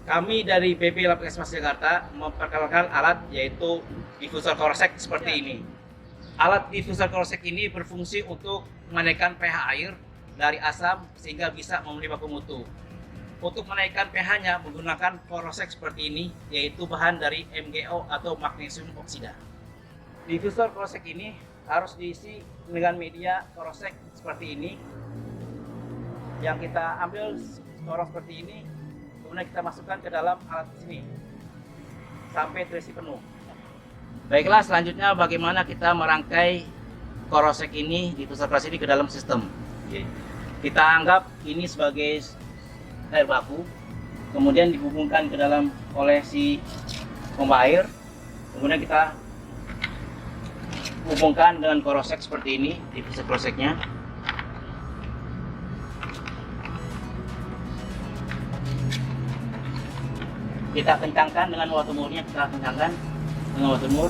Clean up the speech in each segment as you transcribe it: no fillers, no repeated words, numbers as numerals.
Kami dari PP Lapikas Mas Jakarta memperkenalkan alat yaitu diffuser Korosek seperti ini. Alat diffuser Korosek ini berfungsi untuk menaikkan pH air dari asam sehingga bisa memenuhi baku mutu. Untuk menaikkan pH-nya menggunakan Korosek seperti ini, yaitu bahan dari MgO atau magnesium oksida. Diffuser Korosek ini harus diisi dengan media Korosek seperti ini. Yang kita ambil korok seperti ini, kemudian kita masukkan ke dalam alat sini sampai terisi penuh. Baiklah, selanjutnya bagaimana kita merangkai Korosek ini, diffuser Korosek ini ke dalam sistem. Kita anggap ini sebagai air baku, kemudian dihubungkan ke dalam oleh si pompa air, kemudian kita hubungkan dengan Korosek seperti ini, diffuser Koroseknya. Kita kencangkan dengan water murnya, kita kencangkan dengan water mur.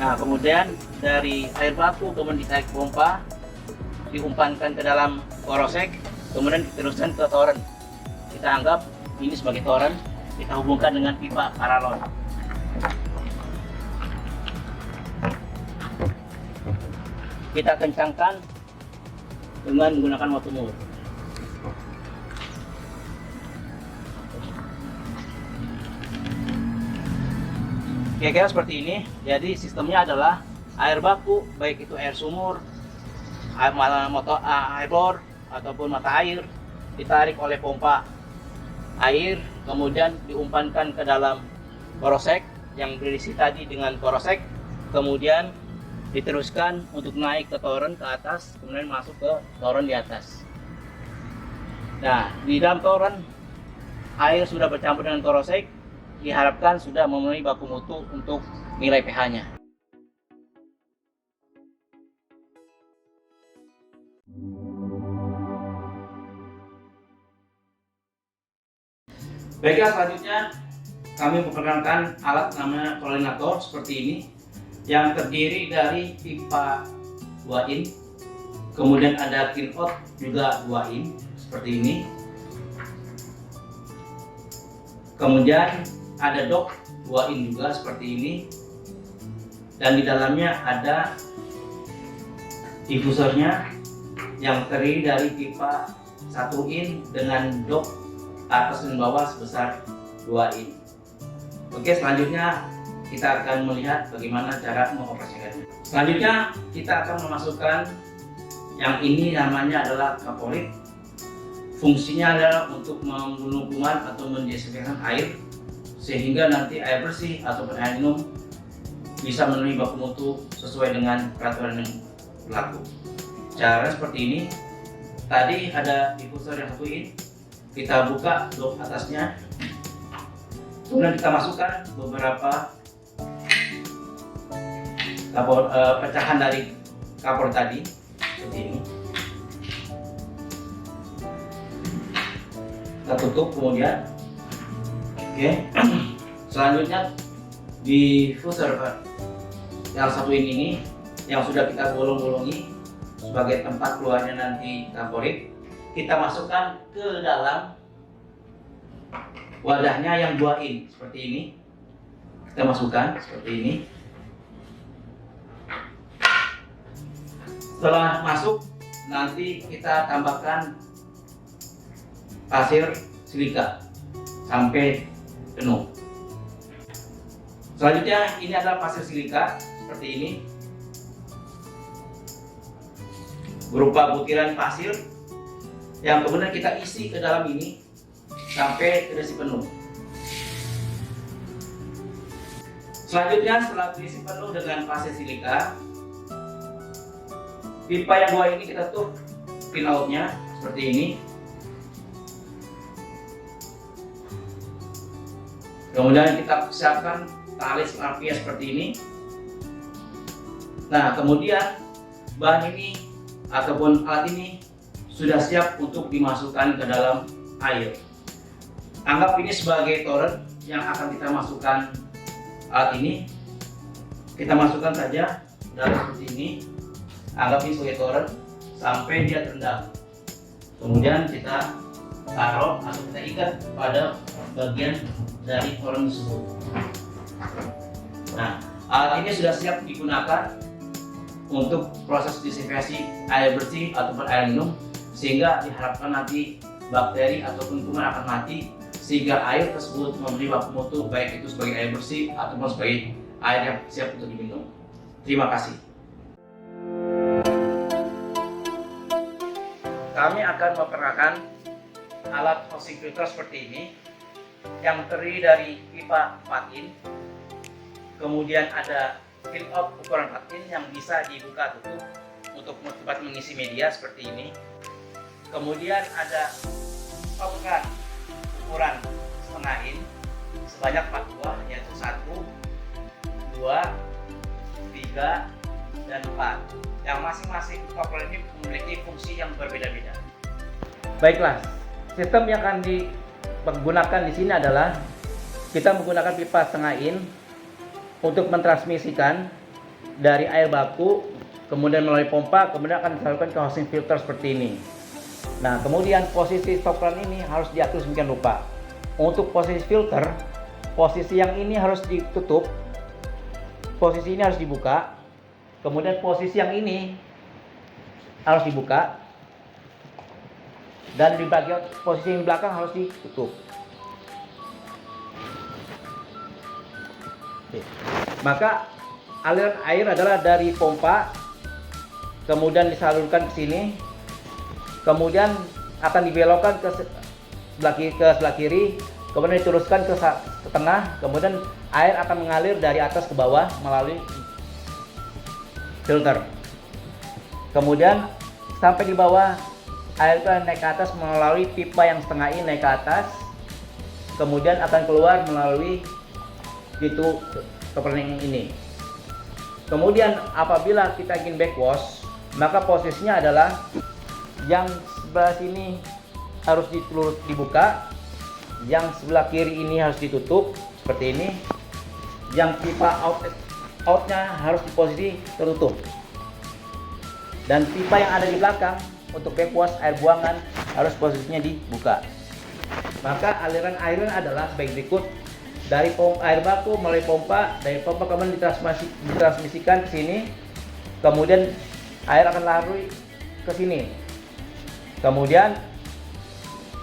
Nah, kemudian dari air baku kemudian ditarik pompa, diumpankan ke dalam Korosek, kemudian diteruskan ke toren. Kita anggap ini sebagai toren, kita hubungkan dengan pipa paralon. Kita kencangkan dengan menggunakan water mur. Kira-kira seperti ini. Jadi sistemnya adalah air baku, baik itu air sumur, air bor ataupun mata air, ditarik oleh pompa air, kemudian diumpankan ke dalam Korosek yang berisi tadi dengan Korosek, kemudian diteruskan untuk naik ke toren ke atas, kemudian masuk ke toren di atas. Nah, di dalam toren air sudah bercampur dengan Korosek, diharapkan sudah memenuhi baku mutu untuk nilai pH-nya. Baiklah, selanjutnya kami memperkenalkan alat namanya klorinator seperti ini, yang terdiri dari pipa 2 in, kemudian ada tin out juga 2 in seperti ini, kemudian ada dok 2 in juga seperti ini, dan di dalamnya ada diffusernya yang terdiri dari pipa 1 in dengan dok atas dan bawah sebesar 2 in. Oke, selanjutnya kita akan melihat bagaimana cara mengoperasikannya. Selanjutnya kita akan memasukkan yang ini, namanya adalah kaporit. Fungsinya adalah untuk membunuh kuman atau mendesinfektan air sehingga nanti air bersih ataupun air minum bisa memenuhi baku mutu sesuai dengan peraturan yang berlaku. Caranya seperti ini. Tadi ada diffuser yang 1 in, kita buka dop atasnya, kemudian kita masukkan beberapa pecahan dari kapur tadi seperti ini. Kita tutup kemudian. Oke. Selanjutnya diffuser yang 1 in ini yang sudah kita bolong-bolongi sebagai tempat keluarnya nanti kaporit, kita masukkan ke dalam wadahnya yang 2 in seperti ini. Kita masukkan seperti ini. Setelah masuk, nanti kita tambahkan pasir silika sampai penuh. Selanjutnya ini adalah pasir silika seperti ini, berupa butiran pasir yang kemudian kita isi ke dalam ini sampai terisi penuh. Selanjutnya setelah terisi penuh dengan pasir silika, pipa yang 2 ini kita tutup pin outnya seperti ini. Kemudian kita siapkan tali rafia seperti ini. Nah, kemudian bahan ini ataupun alat ini sudah siap untuk dimasukkan ke dalam air. Anggap ini sebagai toren yang akan kita masukkan alat ini. Kita masukkan saja dalam seperti ini. Anggap ini sebagai toren sampai dia terendam. Kemudian kita taruh atau kita ikat pada bagian dari koran tersebut. Nah, alat ini sudah siap digunakan untuk proses desinfeksi air bersih ataupun air minum, sehingga diharapkan nanti bakteri ataupun kuman akan mati, sehingga air tersebut memberi baku mutu, baik itu sebagai air bersih ataupun sebagai air yang siap untuk diminum. Terima kasih. Kami akan memperkenalkan alat hosting filter seperti ini yang terdiri dari pipa 4 in, kemudian ada fill up ukuran 4 in yang bisa dibuka tutup untuk tempat mengisi media seperti ini. Kemudian ada top gun ukuran setengah in sebanyak 4 buah, yaitu 1, 2, 3, dan 4, yang masing-masing top gun ini memiliki fungsi yang berbeda-beda. Baiklah, sistem yang akan digunakan di sini adalah kita menggunakan pipa setengah in untuk mentransmisikan dari air baku, kemudian melalui pompa, kemudian akan disalurkan ke hosting filter seperti ini. Nah, kemudian posisi stop run ini harus diatur sedemikian rupa. Untuk posisi filter, posisi yang ini harus ditutup, posisi ini harus dibuka, kemudian posisi yang ini harus dibuka, dan di bagian posisi yang belakang harus ditutup. Oke. Maka aliran air adalah dari pompa, kemudian disalurkan ke sini, kemudian akan dibelokkan ke sebelah kiri, kemudian diteruskan ke tengah, kemudian air akan mengalir dari atas ke bawah melalui filter. Kemudian sampai di bawah, air itu naik ke atas melalui pipa yang setengah ini naik ke atas, kemudian akan keluar melalui pintu keperluan ini. Kemudian apabila kita ingin backwash, maka posisinya adalah yang sebelah sini harus dibuka, yang sebelah kiri ini harus ditutup seperti ini, yang pipa outnya harus di posisi tertutup, dan pipa yang ada di belakang untuk backwash air buangan harus posisinya dibuka. Maka aliran airnya adalah sebagai berikut: dari air baku melalui pompa, dari pompa kemudian ditransmisikan ke sini, kemudian air akan larut ke sini, kemudian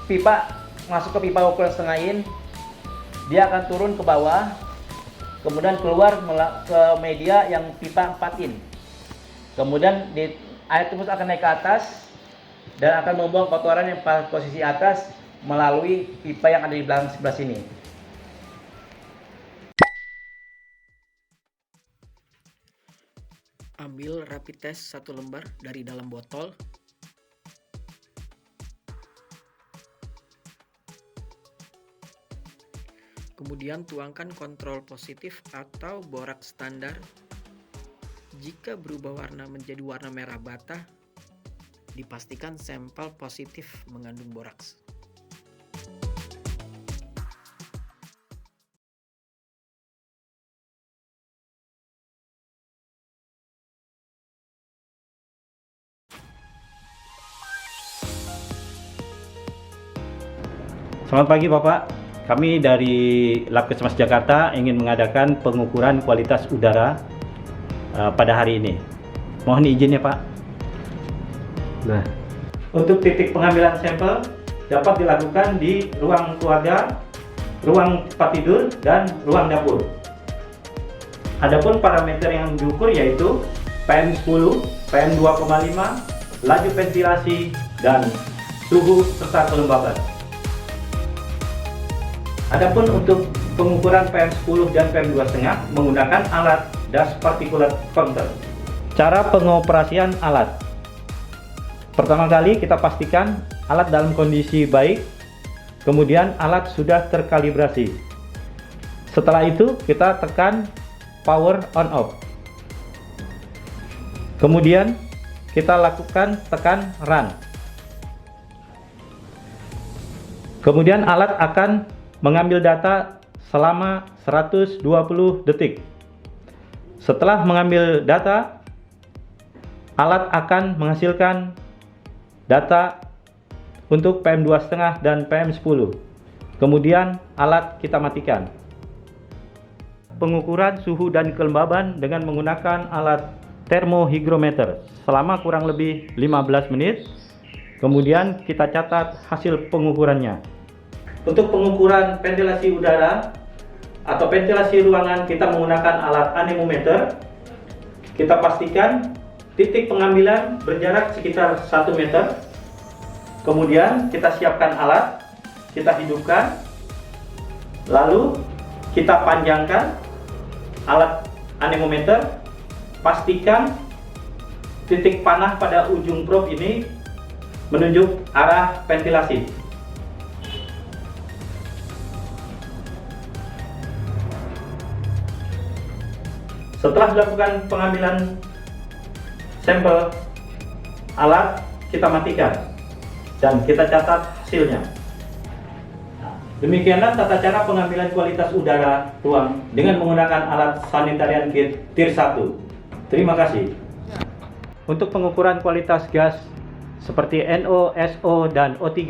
pipa masuk ke pipa ukuran setengah in, dia akan turun ke bawah, kemudian keluar ke media yang pipa 4 in, kemudian air tersebut akan naik ke atas dan akan membuang kotoran yang posisi atas melalui pipa yang ada di belakang sebelah sini. Ambil rapid test 1 lembar dari dalam botol. Kemudian tuangkan kontrol positif atau boraks standar. Jika berubah warna menjadi warna merah bata, dipastikan sampel positif mengandung boraks. Selamat pagi Bapak, kami dari Labkesmas Jakarta ingin mengadakan pengukuran kualitas udara pada hari ini. Mohon izin ya Pak. Nah, untuk titik pengambilan sampel dapat dilakukan di ruang keluarga, ruang tempat tidur, dan ruang dapur. Adapun parameter yang diukur yaitu PM10, PM2,5, laju ventilasi, dan suhu serta kelembaban. Adapun untuk pengukuran PM10 dan PM2,5 menggunakan alat dust particulate counter. Cara pengoperasian alat. Pertama kali kita pastikan alat dalam kondisi baik, kemudian alat sudah terkalibrasi. Setelah itu kita tekan power on off. Kemudian kita lakukan tekan run. Kemudian alat akan mengambil data selama 120 detik. Setelah mengambil data, alat akan menghasilkan data untuk PM2,5 dan PM10. Kemudian alat kita matikan. Pengukuran suhu dan kelembaban dengan menggunakan alat termohygrometer selama kurang lebih 15 menit. Kemudian kita catat hasil pengukurannya. Untuk pengukuran ventilasi udara atau ventilasi ruangan, kita menggunakan alat anemometer. Kita pastikan titik pengambilan berjarak sekitar 1 meter. Kemudian kita siapkan alat, kita hidupkan, lalu kita panjangkan alat anemometer. Pastikan titik panah pada ujung probe ini menunjuk arah ventilasi. Setelah dilakukan pengambilan sampel alat, kita matikan dan kita catat hasilnya. Demikianlah tata cara pengambilan kualitas udara ruang dengan menggunakan alat sanitarian kit tier 1. Terima kasih. Untuk pengukuran kualitas gas seperti NO, SO, dan O3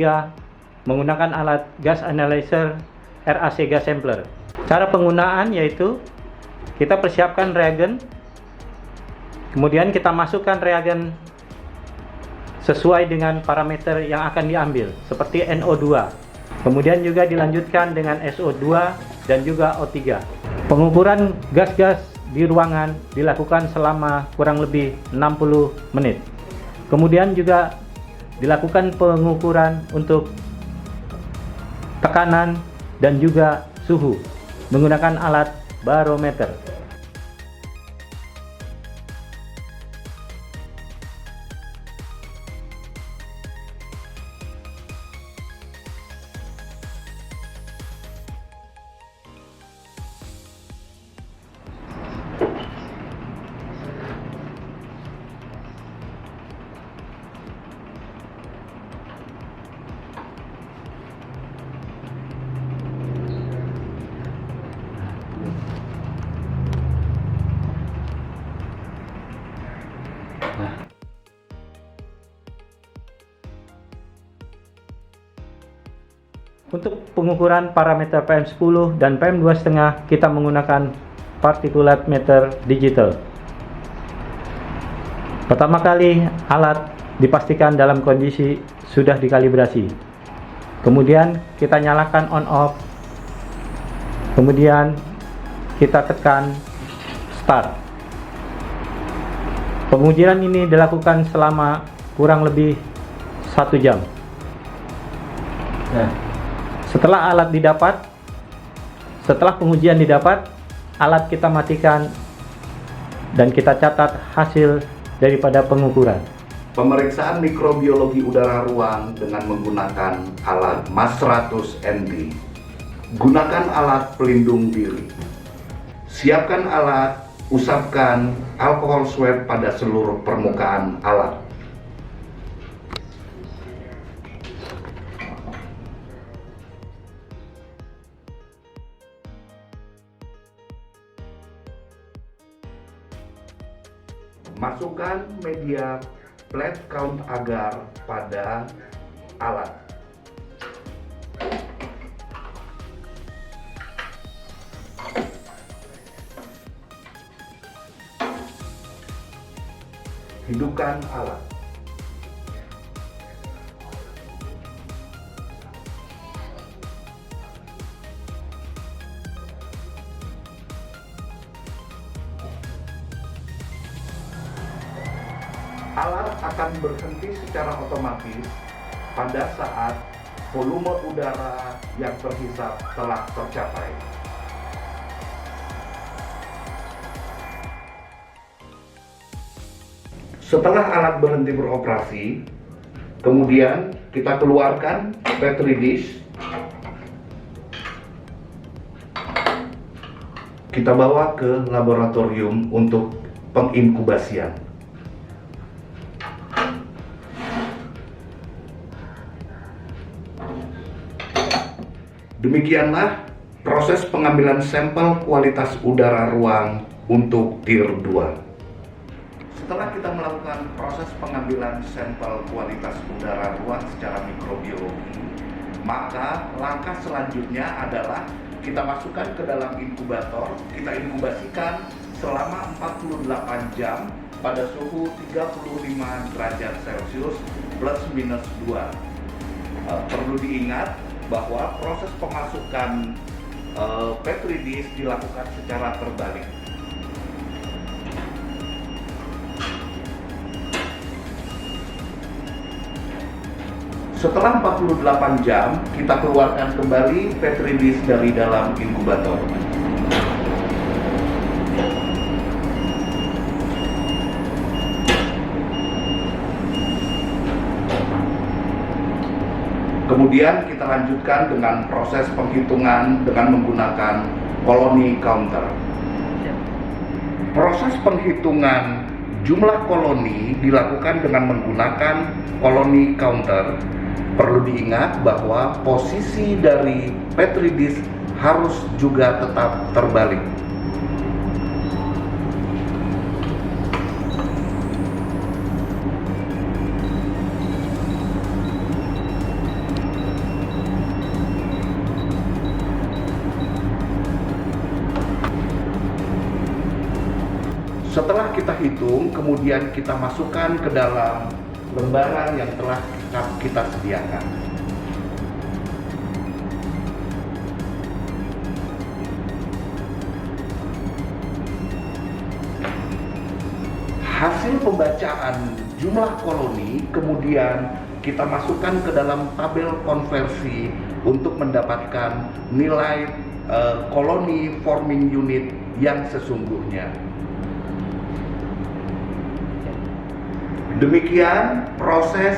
menggunakan alat gas analyzer RAC gas sampler. Cara penggunaan yaitu kita persiapkan reagen, kemudian kita masukkan reagen sesuai dengan parameter yang akan diambil seperti NO2. Kemudian juga dilanjutkan dengan SO2 dan juga O3. Pengukuran gas-gas di ruangan dilakukan selama kurang lebih 60 menit. Kemudian juga dilakukan pengukuran untuk tekanan dan juga suhu menggunakan alat barometer. Untuk pengukuran parameter PM10 dan PM2,5 kita menggunakan particulate meter digital. Pertama kali alat dipastikan dalam kondisi sudah dikalibrasi. Kemudian kita nyalakan on off. Kemudian kita tekan start. Pengujian ini dilakukan selama kurang lebih 1 jam. Setelah pengujian didapat, alat kita matikan dan kita catat hasil daripada pengukuran. Pemeriksaan mikrobiologi udara ruang dengan menggunakan alat MAS 100 ND. Gunakan alat pelindung diri. Siapkan alat, usapkan alkohol swab pada seluruh permukaan alat. Masukkan media plate count agar pada alat. Hidupkan alat. Alat akan berhenti secara otomatis pada saat volume udara yang terhisap telah tercapai. Setelah alat berhenti beroperasi, kemudian kita keluarkan petri dish. Kita bawa ke laboratorium untuk penginkubasian. Demikianlah proses pengambilan sampel kualitas udara ruang untuk tier 2. Setelah kita melakukan proses proses pengambilan sampel kualitas udara ruang secara mikrobiologi, maka langkah selanjutnya adalah kita masukkan ke dalam inkubator, kita inkubasikan selama 48 jam pada suhu 35 derajat Celcius plus minus 2. Perlu diingat bahwa proses pemasukan Petri dish dilakukan secara terbalik. Setelah 48 jam, kita keluarkan kembali Petri dish dari dalam inkubator. Kemudian kita lanjutkan dengan proses penghitungan dengan menggunakan koloni counter. Proses penghitungan jumlah koloni dilakukan dengan menggunakan koloni counter. Perlu diingat bahwa posisi dari Petri dish harus juga tetap terbalik. Setelah kita hitung, kemudian kita masukkan ke dalam lembaran yang telah kita sediakan. Hasil pembacaan jumlah koloni kemudian kita masukkan ke dalam tabel konversi untuk mendapatkan nilai koloni forming unit yang sesungguhnya. Demikian proses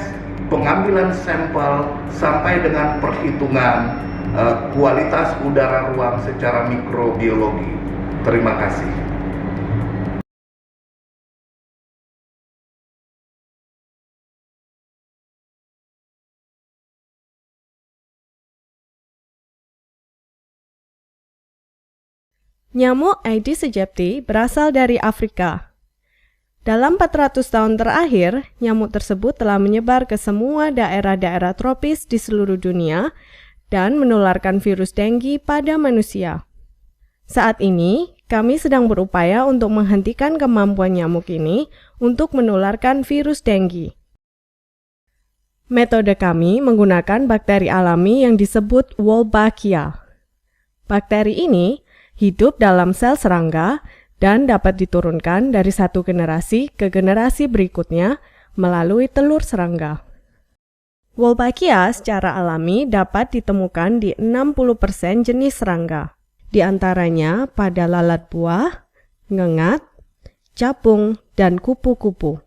pengambilan sampel sampai dengan perhitungan kualitas udara ruang secara mikrobiologi. Terima kasih. Nyamuk Aedes aegypti berasal dari Afrika. Dalam 400 tahun terakhir, nyamuk tersebut telah menyebar ke semua daerah-daerah tropis di seluruh dunia dan menularkan virus denggi pada manusia. Saat ini, kami sedang berupaya untuk menghentikan kemampuan nyamuk ini untuk menularkan virus denggi. Metode kami menggunakan bakteri alami yang disebut Wolbachia. Bakteri ini hidup dalam sel serangga dan dapat diturunkan dari satu generasi ke generasi berikutnya melalui telur serangga. Wolbachia secara alami dapat ditemukan di 60% jenis serangga, di antaranya pada lalat buah, ngengat, capung, dan kupu-kupu.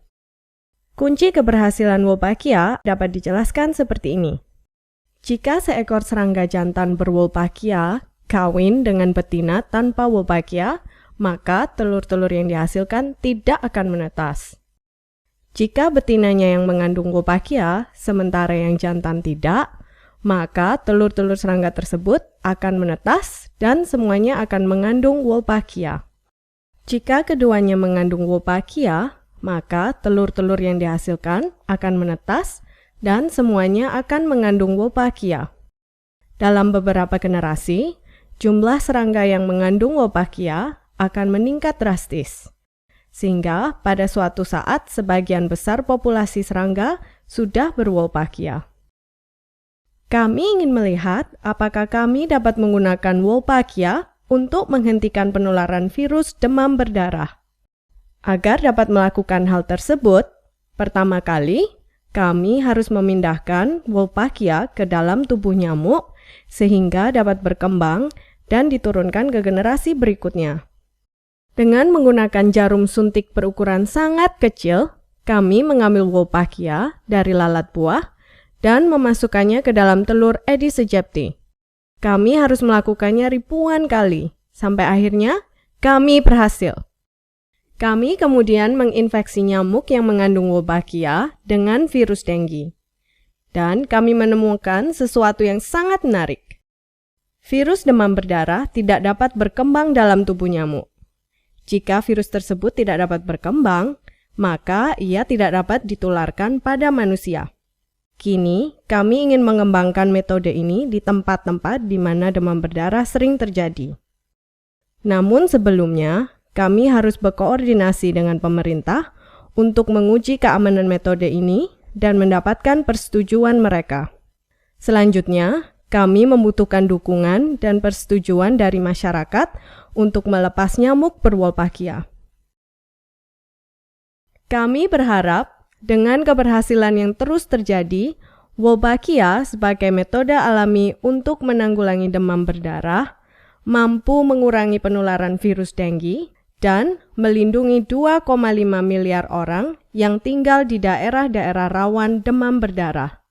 Kunci keberhasilan Wolbachia dapat dijelaskan seperti ini. Jika seekor serangga jantan berwolbachia kawin dengan betina tanpa Wolbachia, maka telur-telur yang dihasilkan tidak akan menetas. Jika betinanya yang mengandung Wolbachia, sementara yang jantan tidak, maka telur-telur serangga tersebut akan menetas dan semuanya akan mengandung Wolbachia. Jika keduanya mengandung Wolbachia, maka telur-telur yang dihasilkan akan menetas dan semuanya akan mengandung Wolbachia. Dalam beberapa generasi, jumlah serangga yang mengandung Wolbachia akan meningkat drastis, sehingga pada suatu saat sebagian besar populasi serangga sudah berwolbachia. Kami ingin melihat apakah kami dapat menggunakan Wolbachia untuk menghentikan penularan virus demam berdarah. Agar dapat melakukan hal tersebut, pertama kali kami harus memindahkan Wolbachia ke dalam tubuh nyamuk sehingga dapat berkembang dan diturunkan ke generasi berikutnya. Dengan menggunakan jarum suntik berukuran sangat kecil, kami mengambil Wolbachia dari lalat buah dan memasukkannya ke dalam telur Aedes aegypti. Kami harus melakukannya ribuan kali, sampai akhirnya kami berhasil. Kami kemudian menginfeksi nyamuk yang mengandung Wolbachia dengan virus denggi. Dan kami menemukan sesuatu yang sangat menarik. Virus demam berdarah tidak dapat berkembang dalam tubuh nyamuk. Jika virus tersebut tidak dapat berkembang, maka ia tidak dapat ditularkan pada manusia. Kini, kami ingin mengembangkan metode ini di tempat-tempat di mana demam berdarah sering terjadi. Namun sebelumnya, kami harus berkoordinasi dengan pemerintah untuk menguji keamanan metode ini dan mendapatkan persetujuan mereka. Selanjutnya, kami membutuhkan dukungan dan persetujuan dari masyarakat untuk melepas nyamuk berwolbachia. Kami berharap dengan keberhasilan yang terus terjadi, Wolbachia sebagai metode alami untuk menanggulangi demam berdarah mampu mengurangi penularan virus dengue dan melindungi 2,5 miliar orang yang tinggal di daerah-daerah rawan demam berdarah.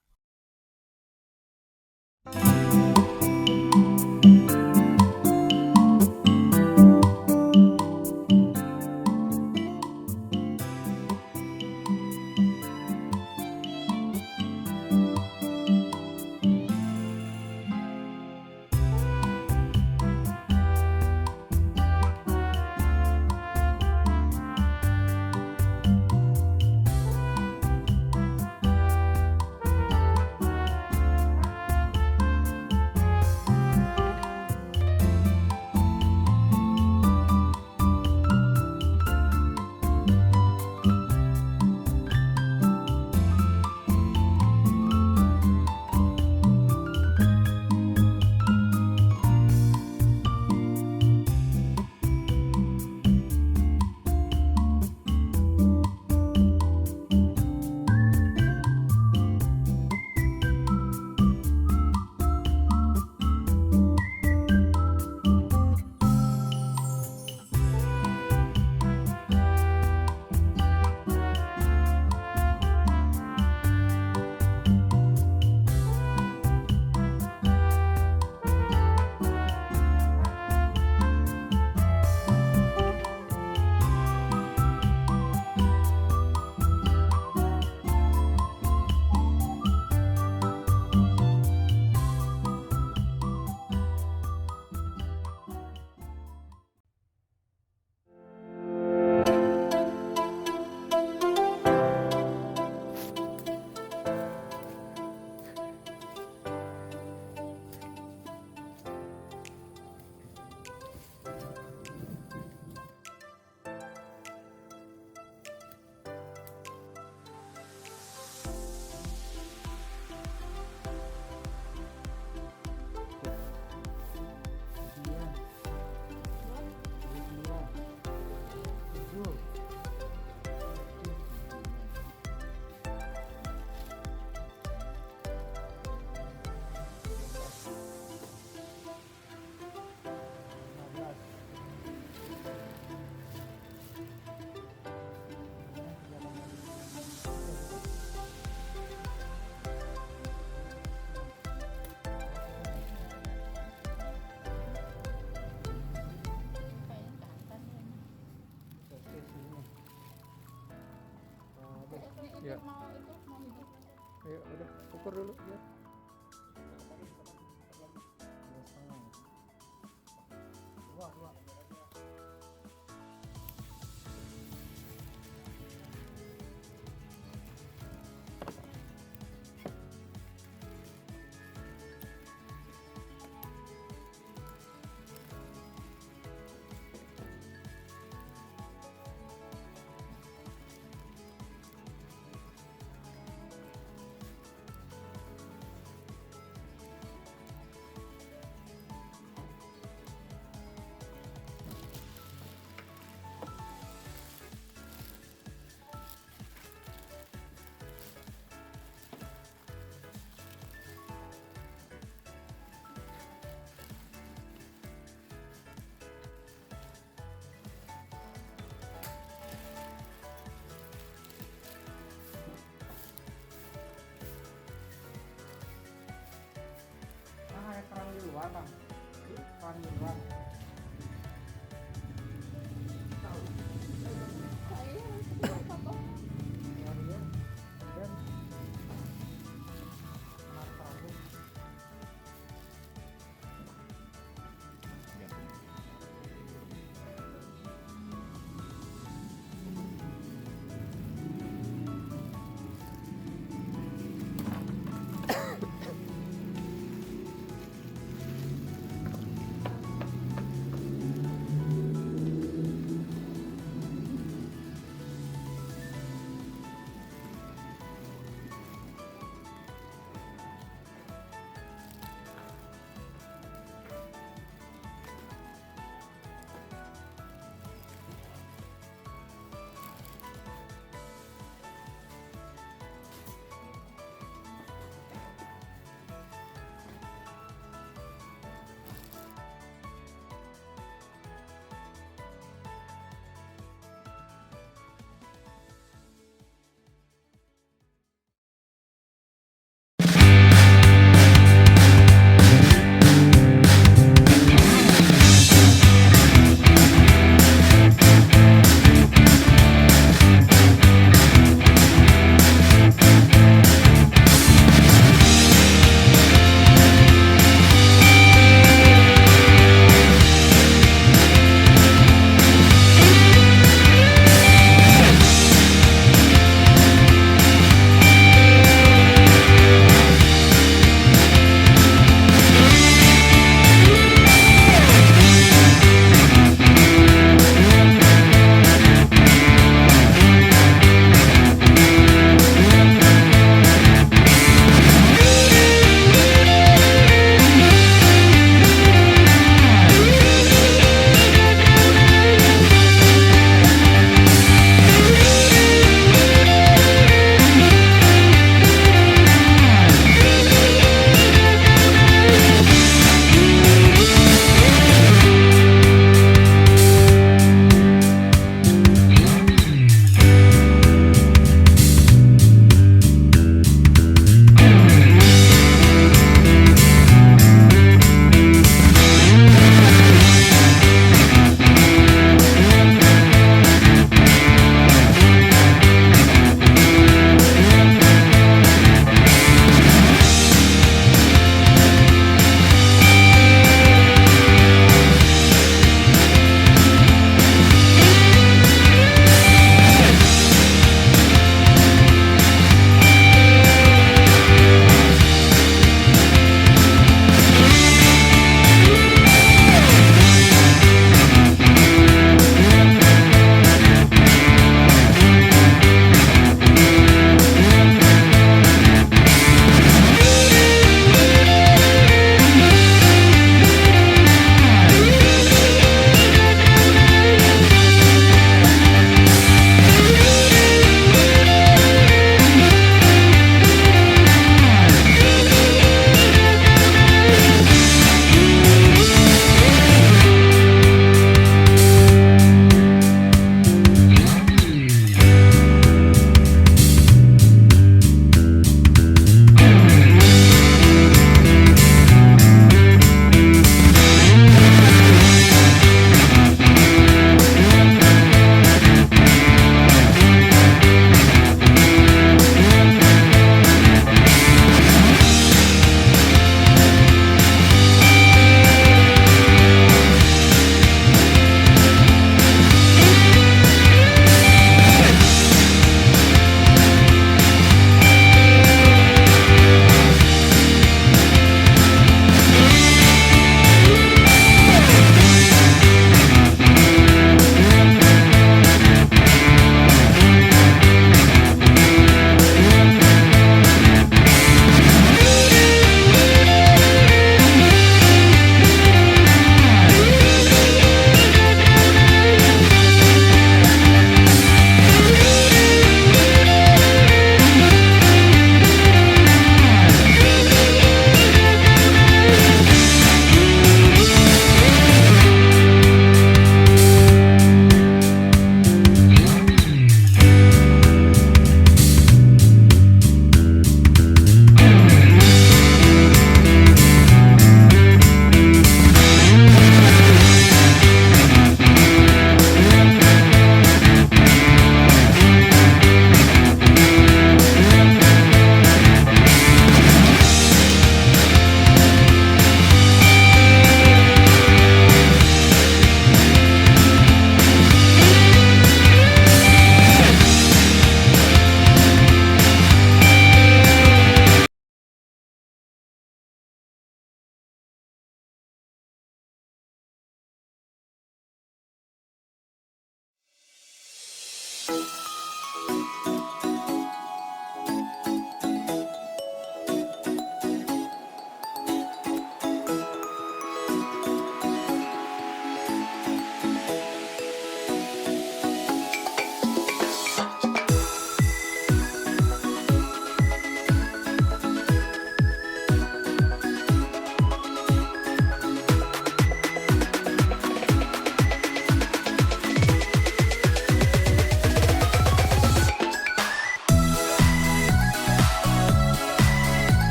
Ya. Ayo udah ukur dulu ya. Perang di luar, Bang. Perang di luar.